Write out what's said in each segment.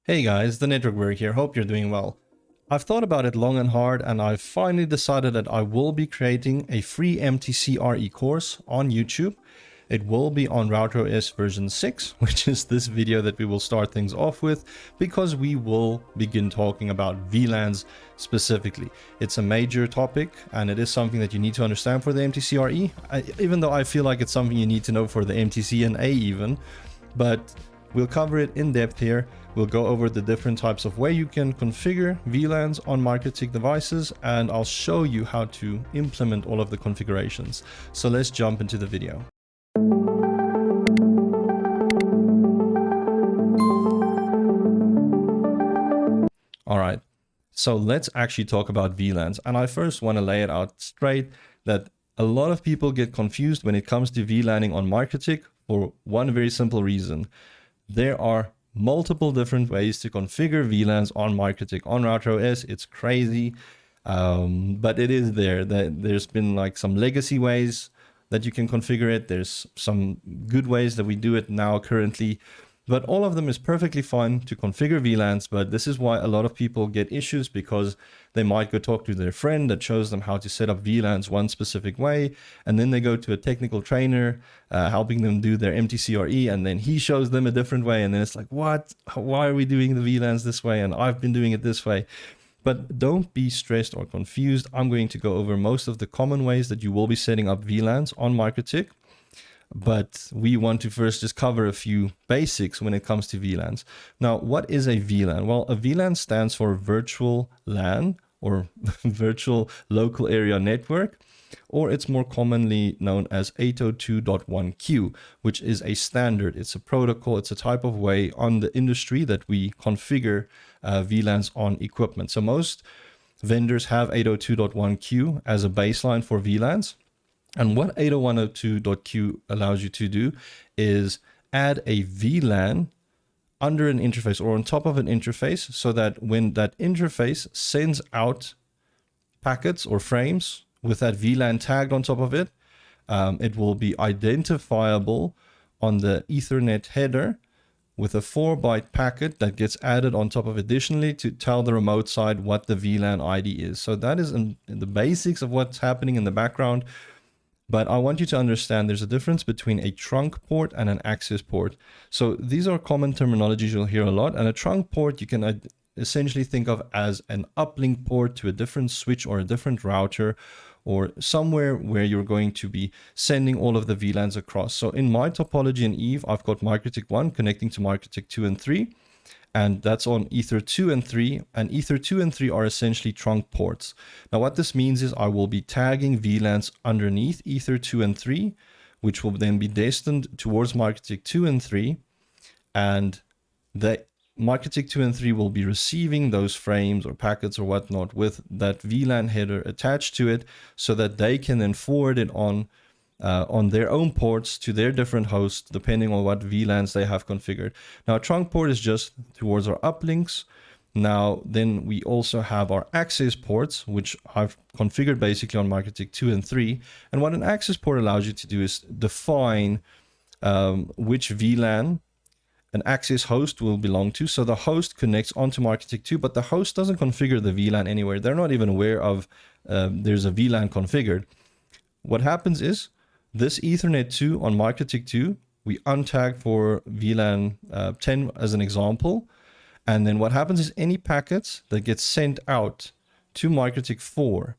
Hey guys, the Network Berg here, hope you're doing well. I've thought about it long and hard and I've finally decided that I will be creating a free MTCRE course on YouTube. It will be on RouterOS version 6, which is this video that we will start things off with, because we will begin talking about VLANs specifically. It's a major topic and it is something that you need to understand for the MTCRE, even though I feel like it's something you need to know for the MTCNA even, but we'll cover it in depth here. We'll go over the different types of way you can configure VLANs on MikroTik devices, and I'll show you how to implement all of the configurations. So let's jump into the video. All right, so let's actually talk about VLANs. And I first want to lay it out straight that a lot of people get confused when it comes to VLANing on MikroTik for one very simple reason. There are multiple different ways to configure VLANs on MikroTik on RouterOS. It's crazy, but it is there. There's been like some legacy ways that you can configure it. There's some good ways that we do it now currently, but all of them is perfectly fine to configure VLANs. But this is why a lot of people get issues, because they might go talk to their friend that shows them how to set up VLANs one specific way, and then they go to a technical trainer helping them do their MTCRE, and then he shows them a different way, and then it's like, what? Why are we doing the VLANs this way? And I've been doing it this way. But don't be stressed or confused. I'm going to go over most of the common ways that you will be setting up VLANs on MikroTik. But we want to first just cover a few basics when it comes to VLANs. Now, what is a VLAN? Well, a VLAN stands for virtual LAN, or virtual local area network, or it's more commonly known as 802.1q, which is a standard. It's a protocol. It's a type of way on the industry that we configure VLANs on equipment. So most vendors have 802.1q as a baseline for VLANs. And what 801.2.q allows you to do is add a VLAN under an interface or on top of an interface, so that when that interface sends out packets or frames with that VLAN tagged on top of it, it will be identifiable on the Ethernet header with a 4-byte packet that gets added on top of additionally to tell the remote side what the VLAN ID is. So that is in the basics of what's happening in the background. But I want you to understand there's a difference between a trunk port and an access port. So these are common terminologies you'll hear a lot. And a trunk port you can essentially think of as an uplink port to a different switch or a different router, or somewhere where you're going to be sending all of the VLANs across. So in my topology in Eve, I've got MikroTik 1 connecting to MikroTik 2 and 3. And that's on Ether 2 and 3, and Ether 2 and 3 are essentially trunk ports. Now what this means is I will be tagging VLANs underneath Ether 2 and 3, which will then be destined towards MikroTik 2 and 3, and the MikroTik 2 and 3 will be receiving those frames or packets or whatnot with that VLAN header attached to it, so that they can then forward it on their own ports to their different hosts, depending on what VLANs they have configured. Now, a trunk port is just towards our uplinks. Now, then we also have our access ports, which I've configured basically on MikroTik 2 and 3. And what an access port allows you to do is define which VLAN an access host will belong to. So the host connects onto MikroTik 2, but the host doesn't configure the VLAN anywhere. They're not even aware of there's a VLAN configured. What happens is, this Ethernet 2 on MikroTik 2, we untag for VLAN 10 as an example. And then what happens is any packets that get sent out to MikroTik 4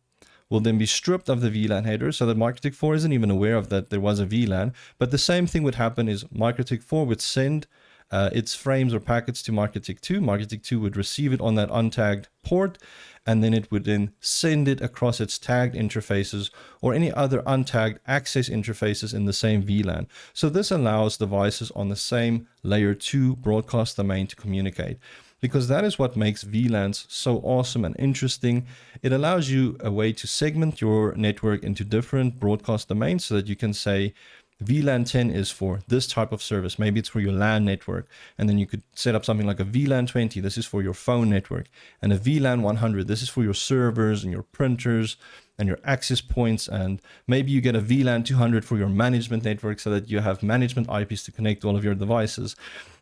will then be stripped of the VLAN header, so that MikroTik 4 isn't even aware of that there was a VLAN. But the same thing would happen is MikroTik 4 would send its frames or packets to MikroTik 2. MikroTik 2 would receive it on that untagged port, and then it would then send it across its tagged interfaces or any other untagged access interfaces in the same VLAN. So this allows devices on the same layer 2 broadcast domain to communicate, because that is what makes VLANs so awesome and interesting. It allows you a way to segment your network into different broadcast domains, so that you can say, VLAN 10 is for this type of service. Maybe it's for your LAN network. And then you could set up something like a VLAN 20. This is for your phone network. And a VLAN 100. This is for your servers and your printers and your access points, and maybe you get a VLAN 200 for your management network so that you have management IPs to connect all of your devices.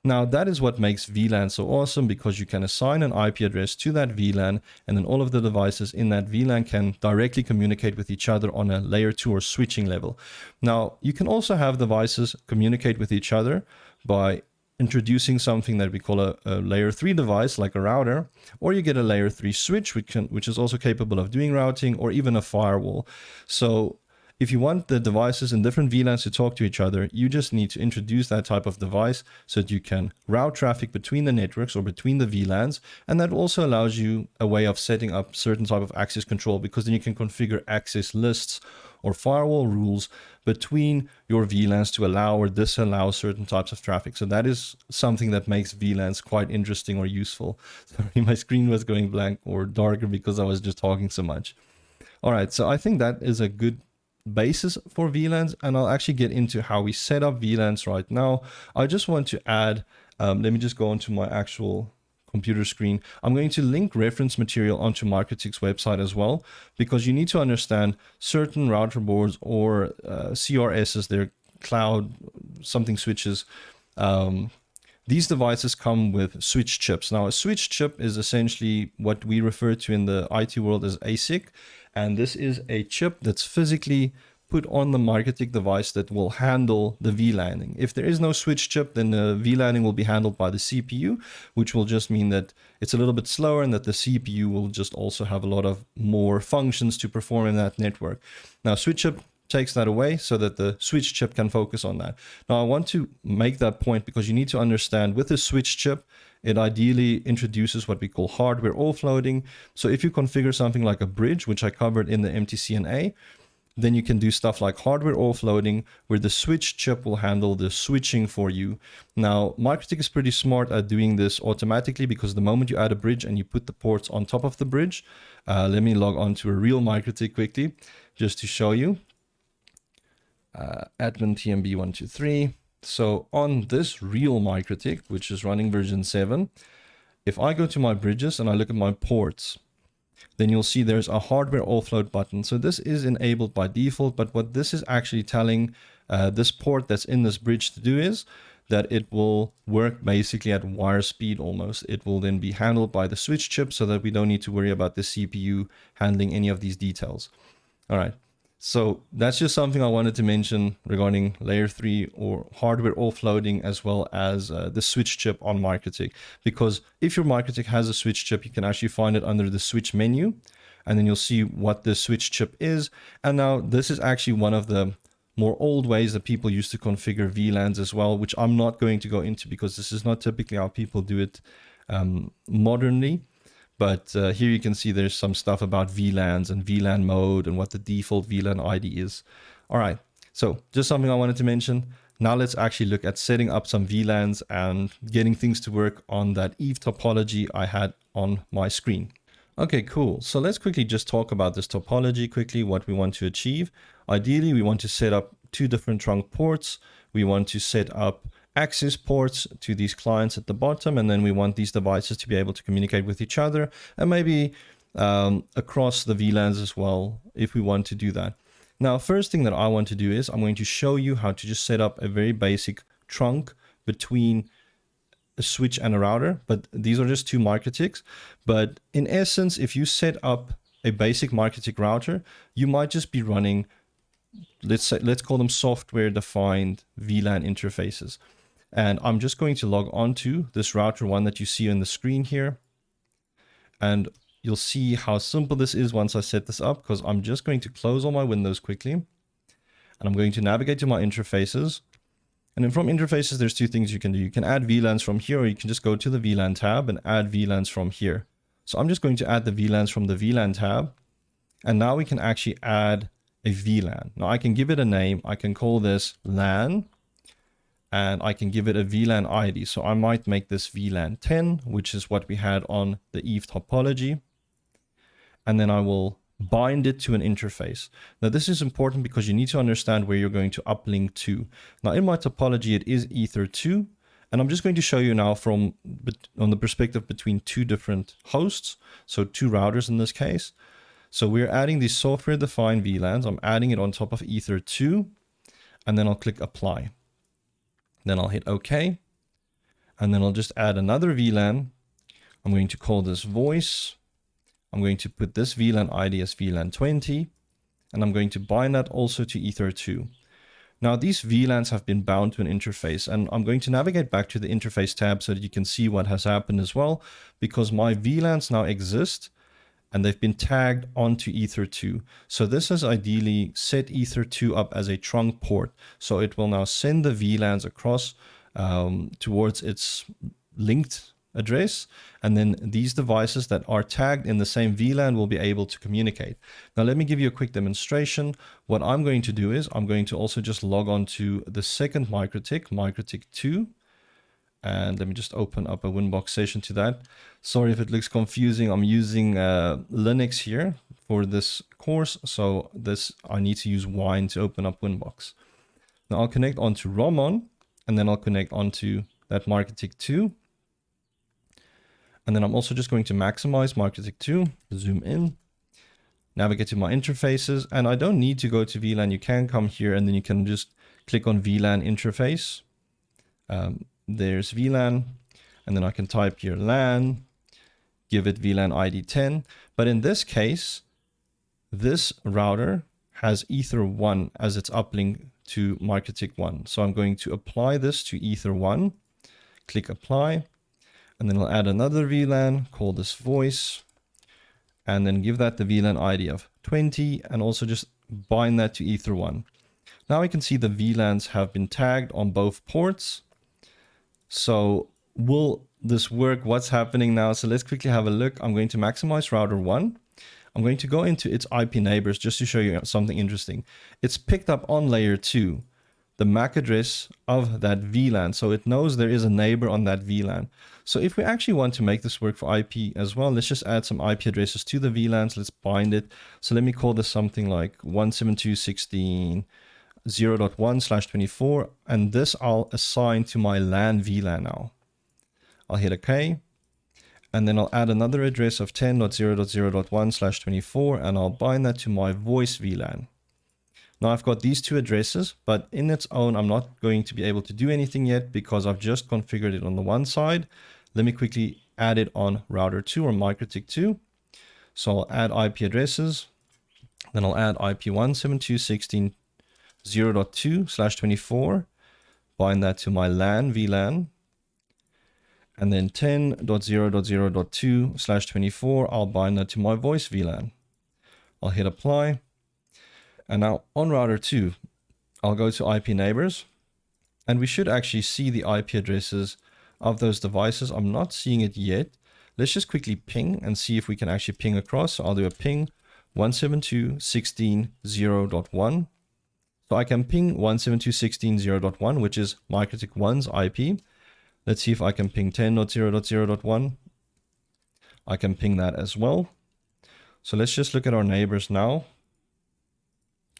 Now, that is what makes VLAN so awesome, because you can assign an IP address to that VLAN, and then all of the devices in that VLAN can directly communicate with each other on a layer 2 or switching level. Now, you can also have devices communicate with each other by introducing something that we call a layer 3 device, like a router, or you get a layer 3 switch, which is also capable of doing routing, or even a firewall. So if you want the devices in different VLANs to talk to each other, you just need to introduce that type of device so that you can route traffic between the networks or between the VLANs. And that also allows you a way of setting up certain type of access control, because then you can configure access lists or firewall rules between your VLANs to allow or disallow certain types of traffic. So that is something that makes VLANs quite interesting or useful. Sorry, my screen was going blank or darker because I was just talking so much. All right, so I think that is a good basis for VLANs, and I'll actually get into how we set up VLANs right now. I just want to add, let me just go onto my actual computer screen. I'm going to link reference material onto MikroTik's website as well, because you need to understand certain router boards or CRSs, they're cloud something switches. These devices come with switch chips. Now, a switch chip is essentially what we refer to in the IT world as ASIC, and this is a chip that's physically put on the MikroTik device that will handle the VLANing. If there is no switch chip, then the VLANing will be handled by the CPU, which will just mean that it's a little bit slower and that the CPU will just also have a lot of more functions to perform in that network. Now, switch chip takes that away so that the switch chip can focus on that. Now, I want to make that point because you need to understand with the switch chip, it ideally introduces what we call hardware offloading. So if you configure something like a bridge, which I covered in the MTCRE, then you can do stuff like hardware offloading, where the switch chip will handle the switching for you. Now, MikroTik is pretty smart at doing this automatically, because the moment you add a bridge and you put the ports on top of the bridge, let me log on to a real MikroTik quickly, just to show you. Admin TMB123. So on this real MikroTik, which is running version 7, if I go to my bridges and I look at my ports, then you'll see there's a hardware offload button. So this is enabled by default, but what this is actually telling this port that's in this bridge to do is that it will work basically at wire speed almost. It will then be handled by the switch chip so that we don't need to worry about the CPU handling any of these details. All right. So that's just something I wanted to mention regarding layer 3 or hardware offloading, as well as the switch chip on MikroTik. Because if your MikroTik has a switch chip, you can actually find it under the switch menu, and then you'll see what the switch chip is. And now this is actually one of the more old ways that people used to configure VLANs as well, which I'm not going to go into because this is not typically how people do it modernly. But here you can see there's some stuff about VLANs and VLAN mode and what the default VLAN ID is. All right, so just something I wanted to mention. Now let's actually look at setting up some VLANs and getting things to work on that Eve topology I had on my screen. Okay, cool. So let's quickly just talk about this topology quickly, what we want to achieve. Ideally, we want to set up 2 different trunk ports. We want to set up access ports to these clients at the bottom, and then we want these devices to be able to communicate with each other, and maybe across the VLANs as well, if we want to do that. Now, first thing that I want to do is I'm going to show you how to just set up a very basic trunk between a switch and a router, but these are just 2 MikroTiks. But in essence, if you set up a basic MikroTik router, you might just be running, let's call them software defined VLAN interfaces. And I'm just going to log on to this router 1 that you see on the screen here. And you'll see how simple this is once I set this up, because I'm just going to close all my windows quickly. And I'm going to navigate to my interfaces. And then from interfaces, there's 2 things you can do. You can add VLANs from here, or you can just go to the VLAN tab and add VLANs from here. So I'm just going to add the VLANs from the VLAN tab. And now we can actually add a VLAN. Now I can give it a name. I can call this LAN. And I can give it a VLAN ID. So I might make this VLAN 10, which is what we had on the Eve topology. And then I will bind it to an interface. Now this is important because you need to understand where you're going to uplink to. Now in my topology, it is Ether 2. And I'm just going to show you now on the perspective between 2 different hosts. So 2 routers in this case. So we're adding the software-defined VLANs. I'm adding it on top of Ether 2, and then I'll click apply. Then I'll hit OK, and then I'll just add another VLAN. I'm going to call this voice. I'm going to put this VLAN ID as VLAN 20, and I'm going to bind that also to Ether 2. Now these VLANs have been bound to an interface, and I'm going to navigate back to the interface tab so that you can see what has happened as well, because my VLANs now exist and they've been tagged onto Ether 2. So this has ideally set Ether 2 up as a trunk port. So it will now send the VLANs across towards its linked address, and then these devices that are tagged in the same VLAN will be able to communicate. Now let me give you a quick demonstration. What I'm going to do is I'm going to also just log on to the second MikroTik 2, and let me just open up a Winbox session to that. Sorry if it looks confusing. I'm using Linux here for this course, so I need to use Wine to open up Winbox. Now I'll connect onto Ramon, and then I'll connect onto that MikroTik 2. And then I'm also just going to maximize MikroTik 2, zoom in, navigate to my interfaces, and I don't need to go to VLAN. You can come here and then you can just click on VLAN interface. There's VLAN, and then I can type here LAN, give it VLAN ID 10. But in this case, this router has Ether 1 as its uplink to MikroTik 1. So I'm going to apply this to Ether 1, click apply. And then I'll add another VLAN, call this voice, and then give that the VLAN ID of 20, and also just bind that to Ether 1. Now we can see the VLANs have been tagged on both ports. So will this work? What's happening now? So let's quickly have a look. I'm going to maximize router 1. I'm going to go into its IP neighbors just to show you something interesting. It's picked up on layer 2 the MAC address of that VLAN. So it knows there is a neighbor on that VLAN. So if we actually want to make this work for IP as well, let's just add some IP addresses to the VLANs. Let's bind it. So let me call this something like 172.16.0.1/24. And this I'll assign to my LAN VLAN now. I'll hit OK. And then I'll add another address of 10.0.0.1/24, and I'll bind that to my voice VLAN. Now I've got these two addresses, but in its own, I'm not going to be able to do anything yet because I've just configured it on the one side. Let me quickly add it on router 2 or MikroTik 2. So I'll add IP addresses. Then I'll add IP 172.16.0.2/24, bind that to my LAN VLAN. And then 10.0.0.2/24, I'll bind that to my voice VLAN. I'll hit apply. And now on router 2, I'll go to IP neighbors, and we should actually see the IP addresses of those devices. I'm not seeing it yet. Let's just quickly ping and see if we can actually ping across. So I'll do a ping 172.16.0.1. So I can ping 172.16.0.1, which is MikroTik 1's IP. Let's see if I can ping 10.0.0.1. I can ping that as well. So let's just look at our neighbors now.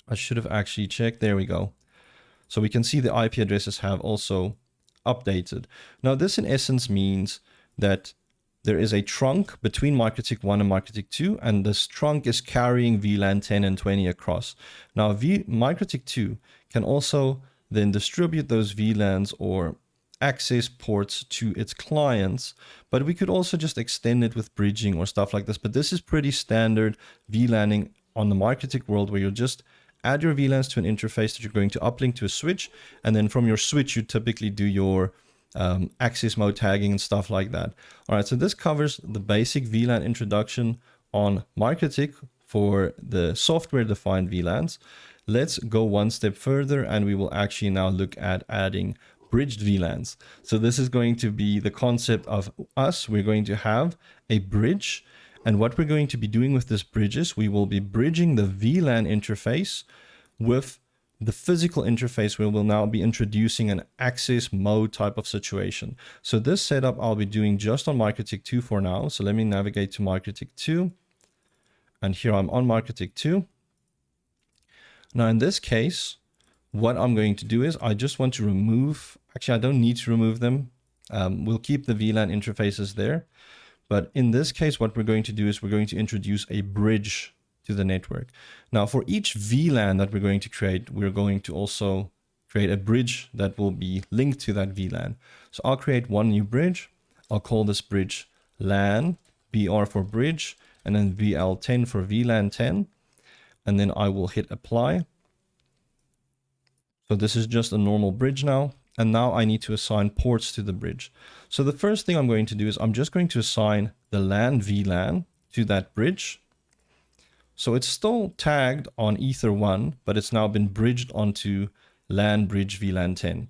I should have actually checked. There we go. So we can see the IP addresses have also updated. Now this in essence means that there is a trunk between MikroTik 1 and MikroTik 2, and this trunk is carrying VLAN 10 and 20 across. Now MikroTik 2 can also then distribute those VLANs or access ports to its clients, but we could also just extend it with bridging or stuff like this. But this is pretty standard VLANing on the MikroTik world, where you'll just add your VLANs to an interface that you're going to uplink to a switch, and then from your switch you typically do your access mode tagging and stuff like that. All right, so this covers the basic VLAN introduction on MikroTik for the software-defined VLANs. Let's go one step further, and we will actually now look at adding bridged VLANs. So this is going to be the concept of us. We're going to have a bridge, and what we're going to be doing with this bridge is we will be bridging the VLAN interface with the physical interface, where we'll now be introducing an access mode type of situation. So this setup I'll be doing just on MikroTik 2 for now. So let me navigate to MikroTik 2. And here I'm on MikroTik 2. Now in this case, what I'm going to do is I just want to remove, actually I don't need to remove them. We'll keep the VLAN interfaces there. But in this case, what we're going to do is we're going to introduce a bridge to to the network. Now for each VLAN that we're going to create, we're going to also create a bridge that will be linked to that VLAN. So I'll create one new bridge. I'll call this bridge LAN, BR for bridge, and then VL10 for VLAN 10. And then I will hit apply. So this is just a normal bridge now. And now I need to assign ports to the bridge. So the first thing I'm going to do is I'm just going to assign the LAN VLAN to that bridge. So it's still tagged on Ether1, but it's now been bridged onto LAN bridge VLAN 10.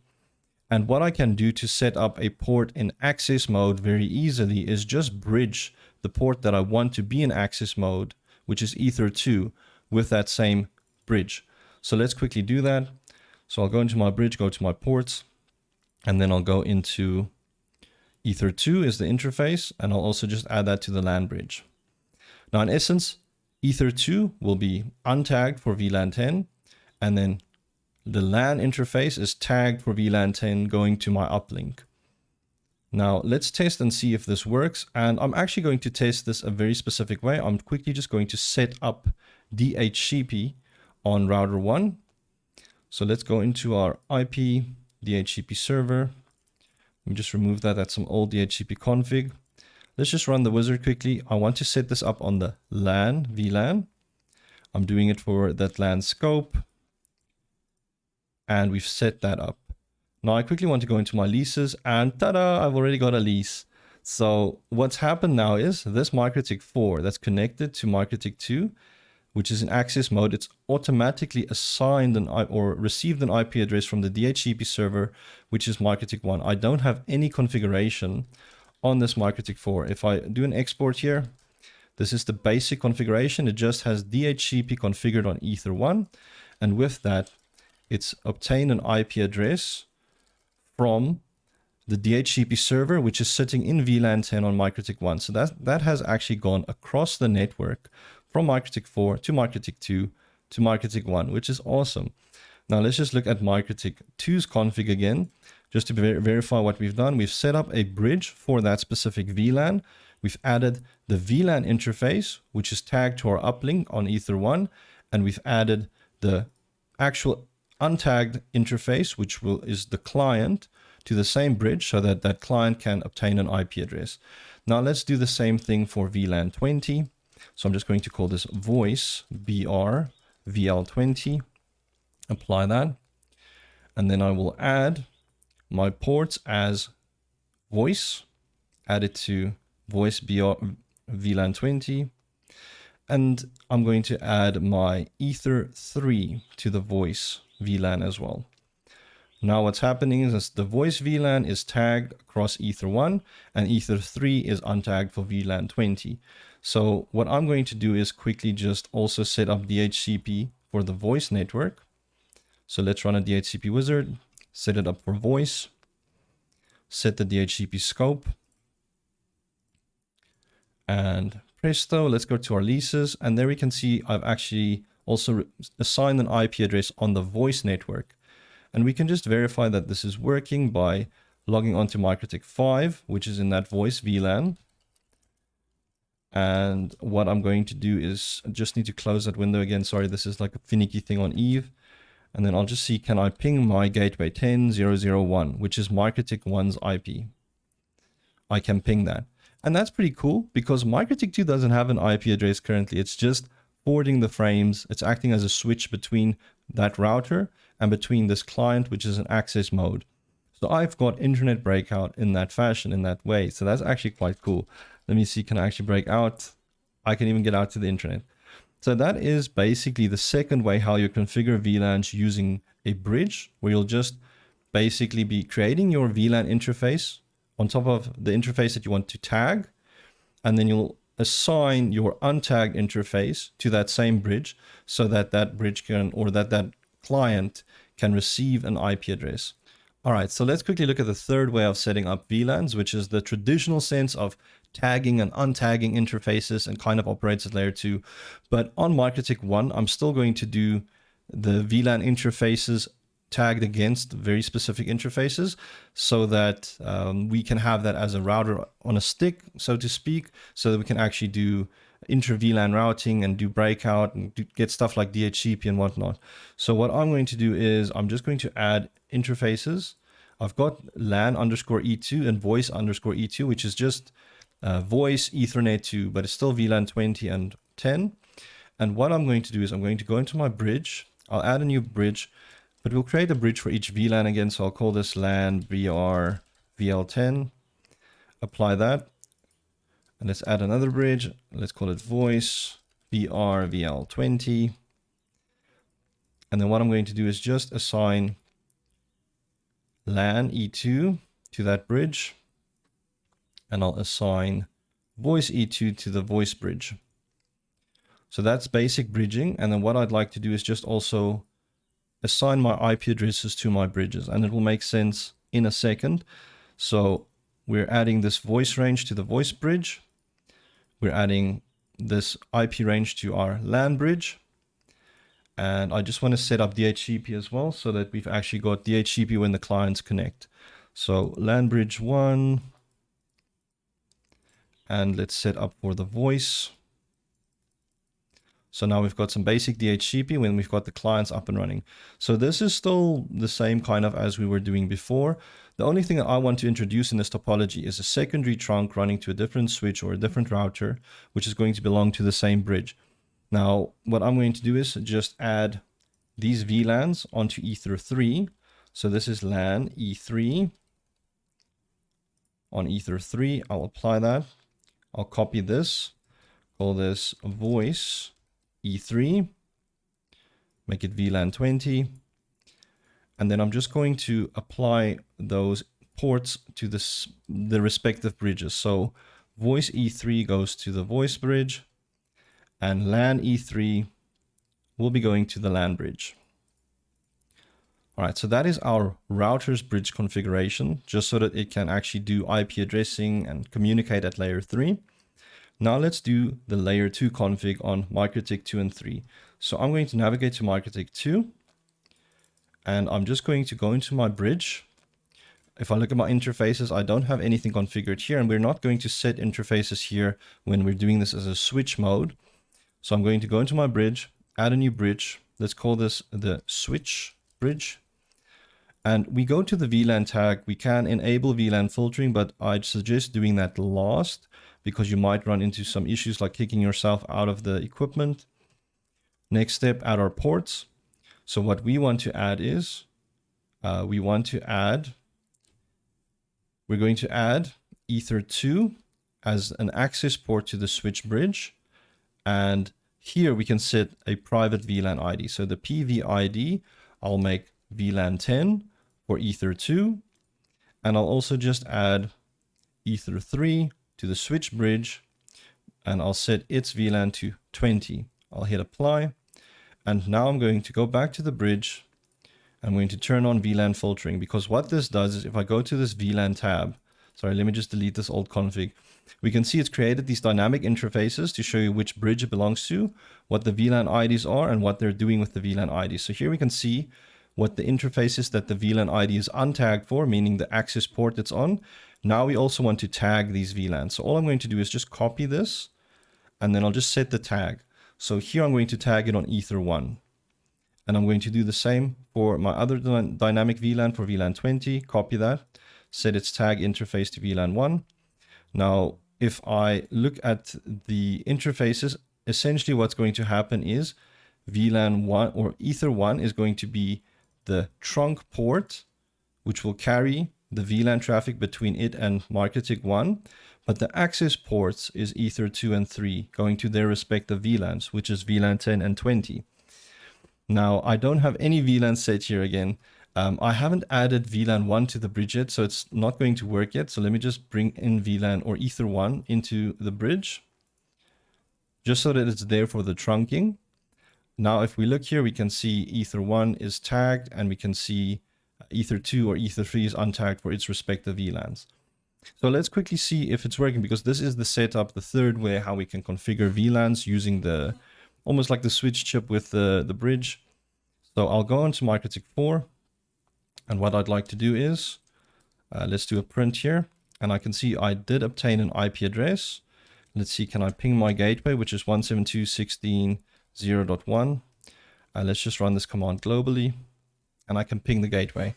And what I can do to set up a port in access mode very easily is just bridge the port that I want to be in access mode, which is Ether2, with that same bridge. So let's quickly do that. So I'll go into my bridge, go to my ports, and then I'll go into Ether2 is the interface, and I'll also just add that to the LAN bridge. Now in essence, Ether2 will be untagged for VLAN 10, and then the LAN interface is tagged for VLAN 10 going to my uplink. Now let's test and see if this works, and I'm actually going to test this a very specific way. I'm quickly just going to set up DHCP on router 1. So let's go into our IP DHCP server. Let me just remove that. That's some old DHCP config. Let's just run the wizard quickly. I want to set this up on the LAN VLAN. I'm doing it for that LAN scope. And we've set that up. Now I quickly want to go into my leases, and ta-da, I've already got a lease. So what's happened now is this MikroTik 4 that's connected to MikroTik 2, which is in access mode, it's automatically assigned or received an IP address from the DHCP server, which is MikroTik 1. I don't have any configuration on this MikroTik 4. If I do an export here, this is the basic configuration. It just has DHCP configured on Ether 1. And with that, it's obtained an IP address from the DHCP server, which is sitting in VLAN 10 on MikroTik 1. So that has actually gone across the network from MikroTik 4 to MikroTik 2 to MikroTik 1, which is awesome. Now let's just look at MikroTik 2's config again, just to verify what we've done. We've set up a bridge for that specific VLAN. We've added the VLAN interface, which is tagged to our uplink on Ether 1, and we've added the actual untagged interface, which is the client, to the same bridge so that that client can obtain an IP address. Now let's do the same thing for VLAN 20. So I'm just going to call this voice BR VL20, apply that. And then I will add my ports as voice, add it to voice BR VLAN 20. And I'm going to add my Ether3 to the voice VLAN as well. Now what's happening is the voice VLAN is tagged across Ether 1 and Ether 3 is untagged for VLAN 20. So what I'm going to do is quickly just also set up DHCP for the voice network. So let's run a DHCP wizard, set it up for voice, set the DHCP scope, and presto, let's go to our leases. And there we can see I've actually also assigned an IP address on the voice network. And we can just verify that this is working by logging onto MikroTik 5, which is in that voice VLAN. And what I'm going to do is I just need to close that window again. Sorry, this is like a finicky thing on Eve. And then I'll just see, can I ping my gateway 10.0.0.1, which is MikroTik 1's IP. I can ping that. And that's pretty cool because MikroTik 2 doesn't have an IP address currently. It's just forwarding the frames. It's acting as a switch between that router and between this client, which is an access mode. So I've got internet breakout in that fashion, in that way. So that's actually quite cool. Let me see, can I actually break out? I can even get out to the internet. So that is basically the second way how you configure VLANs using a bridge, where you'll just basically be creating your VLAN interface on top of the interface that you want to tag. And then you'll assign your untagged interface to that same bridge so that that bridge can, or that client can receive an IP address. All right, so let's quickly look at the third way of setting up VLANs, which is the traditional sense of tagging and untagging interfaces and kind of operates at layer 2. But on MikroTik 1, I'm still going to do the VLAN interfaces tagged against very specific interfaces so that we can have that as a router on a stick, so to speak, so that we can actually do intra-VLAN routing and do breakout and get stuff like DHCP and whatnot. So what I'm going to do is I'm just going to add interfaces. I've got LAN underscore E2 and voice underscore E2, which is just voice Ethernet 2, but it's still VLAN 20 and 10. And what I'm going to do is I'm going to go into my bridge. I'll add a new bridge, but we'll create a bridge for each VLAN again. So I'll call this LAN VR VL10. Apply that. And let's add another bridge. Let's call it voice VR VL20. And then what I'm going to do is just assign LAN E2 to that bridge. And I'll assign voice E2 to the voice bridge. So that's basic bridging. And then what I'd like to do is just also assign my IP addresses to my bridges. And it will make sense in a second. So we're adding this voice range to the voice bridge. We're adding this IP range to our LAN bridge. And I just want to set up DHCP as well so that we've actually got DHCP when the clients connect. So LAN bridge 1. And let's set up for the voice. So now we've got some basic DHCP when we've got the clients up and running. So this is still the same kind of as we were doing before. The only thing that I want to introduce in this topology is a secondary trunk running to a different switch or a different router, which is going to belong to the same bridge. Now, what I'm going to do is just add these VLANs onto Ether 3. So this is LAN E3 on Ether 3. I'll apply that. I'll copy this, call this voice E3, make it VLAN 20. And then I'm just going to apply those ports to the respective bridges. So voice E3 goes to the voice bridge and LAN E3 will be going to the LAN bridge. All right, so that is our router's bridge configuration, just so that it can actually do IP addressing and communicate at layer 3. Now let's do the layer 2 config on MikroTik 2 and 3. So I'm going to navigate to MikroTik 2, and I'm just going to go into my bridge. If I look at my interfaces, I don't have anything configured here, and we're not going to set interfaces here when we're doing this as a switch mode. So I'm going to go into my bridge, add a new bridge. Let's call this the switch bridge. And we go to the VLAN tag. We can enable VLAN filtering, but I'd suggest doing that last because you might run into some issues like kicking yourself out of the equipment. Next step, add our ports. So what we want to add is, we're going to add Ether 2 as an access port to the switch bridge. And here we can set a private VLAN ID. So the PV ID, I'll make VLAN 10 for Ether 2. And I'll also just add Ether 3 to the switch bridge. And I'll set its VLAN to 20. I'll hit apply. And now I'm going to go back to the bridge. I'm going to turn on VLAN filtering, because what this does is if I go to this VLAN tab, sorry, let me just delete this old config. We can see it's created these dynamic interfaces to show you which bridge it belongs to, what the VLAN IDs are, and what they're doing with the VLAN IDs. So here we can see what the interface is that the VLAN ID is untagged for, meaning the access port it's on. Now we also want to tag these VLANs. So all I'm going to do is just copy this, and then I'll just set the tag. So here I'm going to tag it on Ether 1. And I'm going to do the same for my other dynamic VLAN for VLAN 20. Copy that, set its tag interface to VLAN 1. Now, if I look at the interfaces, essentially what's going to happen is VLAN 1 or Ether 1 is going to be the trunk port, which will carry the VLAN traffic between it and MikroTik 1. But the access ports is Ether 2 and 3 going to their respective VLANs, which is VLAN 10 and 20. Now, I don't have any VLAN set here again. I haven't added VLAN 1 to the bridge yet, so it's not going to work yet. So let me just bring in VLAN or Ether 1 into the bridge, just so that it's there for the trunking. Now, if we look here, we can see Ether 1 is tagged, and we can see Ether 2 or Ether 3 is untagged for its respective VLANs. So let's quickly see if it's working, because this is the setup, the third way how we can configure VLANs using the almost like the switch chip with the bridge. So I'll go on to MikroTik 4. And what I'd like to do is, let's do a print here. And I can see I did obtain an IP address. Let's see, can I ping my gateway, which is 172.16.0.1. Let's just run this command globally, and I can ping the gateway.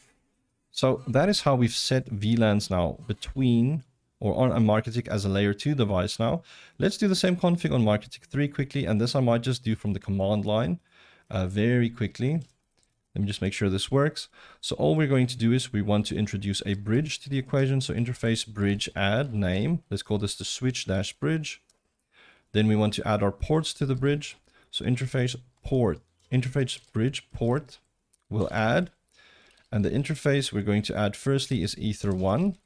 So that is how we've set VLANs now between or on a MikroTik as a layer 2 device now. Let's do the same config on MikroTik 3 quickly, and this I might just do from the command line very quickly. Let me just make sure this works. So all we're going to do is we want to introduce a bridge to the equation. So interface bridge add name. Let's call this the switch dash bridge. Then we want to add our ports to the bridge. So interface bridge port will add. And the interface we're going to add firstly is Ether1,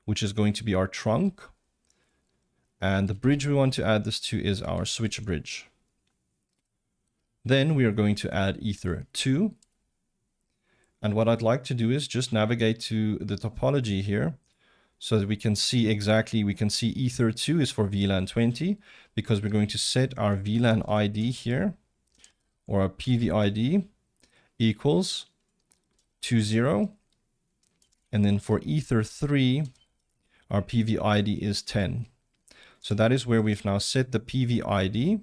which is going to be our trunk. And the bridge we want to add this to is our switch bridge. Then we are going to add Ether2. And what I'd like to do is just navigate to the topology here so that we can see exactly, we can see Ether2 is for VLAN 20 because we're going to set our VLAN ID here, or our PV ID equals 20. And then for Ether3, our PV ID is 10. So that is where we've now set the PV ID.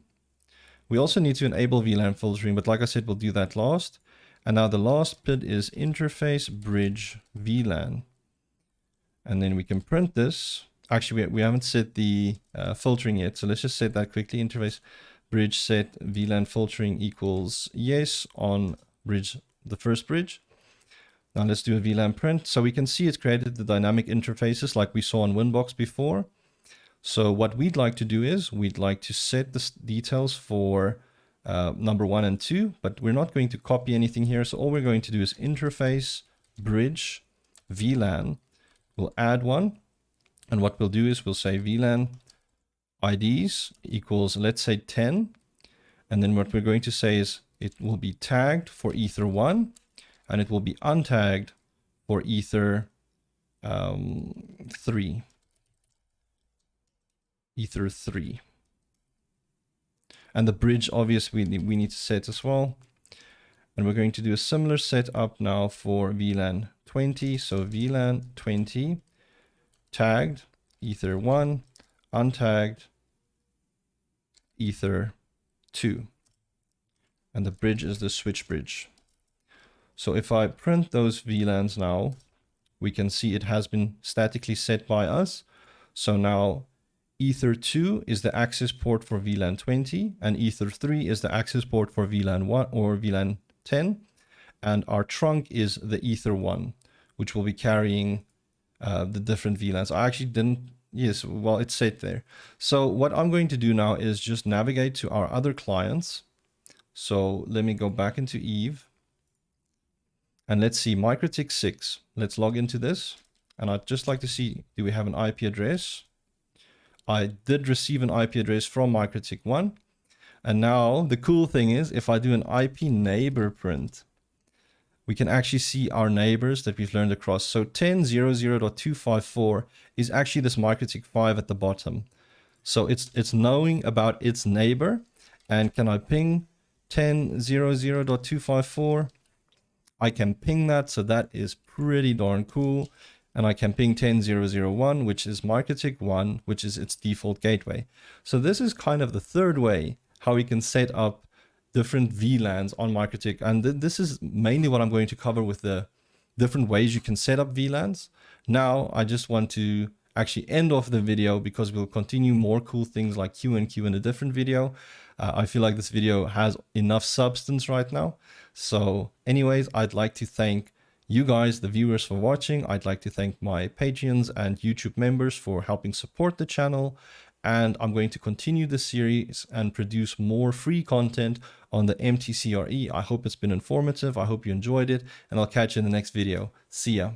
We also need to enable VLAN filtering, but like I said, we'll do that last. And now the last bit is interface bridge VLAN. And then we can print this. Actually, we haven't set the filtering yet. So let's just set that quickly. Interface bridge set VLAN filtering equals yes on bridge, the first bridge. Now let's do a VLAN print. So we can see it's created the dynamic interfaces like we saw on Winbox before. So what we'd like to do is we'd like to set the details for number 1 and 2, but we're not going to copy anything here. So all we're going to do is interface bridge VLAN. We'll add one. And what we'll do is we'll say VLAN IDs equals, let's say 10. And then what we're going to say is it will be tagged for Ether1 and it will be untagged for Ether3. Ether3. And the bridge, obviously, we need to set as well. And we're going to do a similar setup now for VLAN 20. So VLAN 20 tagged Ether1, untagged Ether2. And the bridge is the switch bridge. So if I print those VLANs now, we can see it has been statically set by us. So now Ether2 is the access port for VLAN 20 and Ether3 is the access port for VLAN 1 or VLAN 10. And our trunk is the Ether1, which will be carrying the different VLANs. I actually didn't, yes, well, it's set there. So what I'm going to do now is just navigate to our other clients. So let me go back into Eve. And let's see, MikroTik 6. Let's log into this. And I'd just like to see, do we have an IP address? I did receive an IP address from MikroTik 1. And now the cool thing is if I do an IP neighbor print, we can actually see our neighbors that we've learned across. So 10.0.0.254 is actually this MikroTik 5 at the bottom. So it's knowing about its neighbor. And can I ping 10.0.0.254? I can ping that. So that is pretty darn cool. And I can ping 10.0.0.1, which is MikroTik 1, which is its default gateway. So this is kind of the third way how we can set up different VLANs on MikroTik. And this is mainly what I'm going to cover with the different ways you can set up VLANs. Now, I just want to actually end off the video because we'll continue more cool things like Q&Q in a different video. I feel like this video has enough substance right now. So anyways, I'd like to thank you guys, the viewers, for watching. I'd like to thank my Patreons and YouTube members for helping support the channel. And I'm going to continue this series and produce more free content on the MTCRE. I hope it's been informative. I hope you enjoyed it, and I'll catch you in the next video. See ya.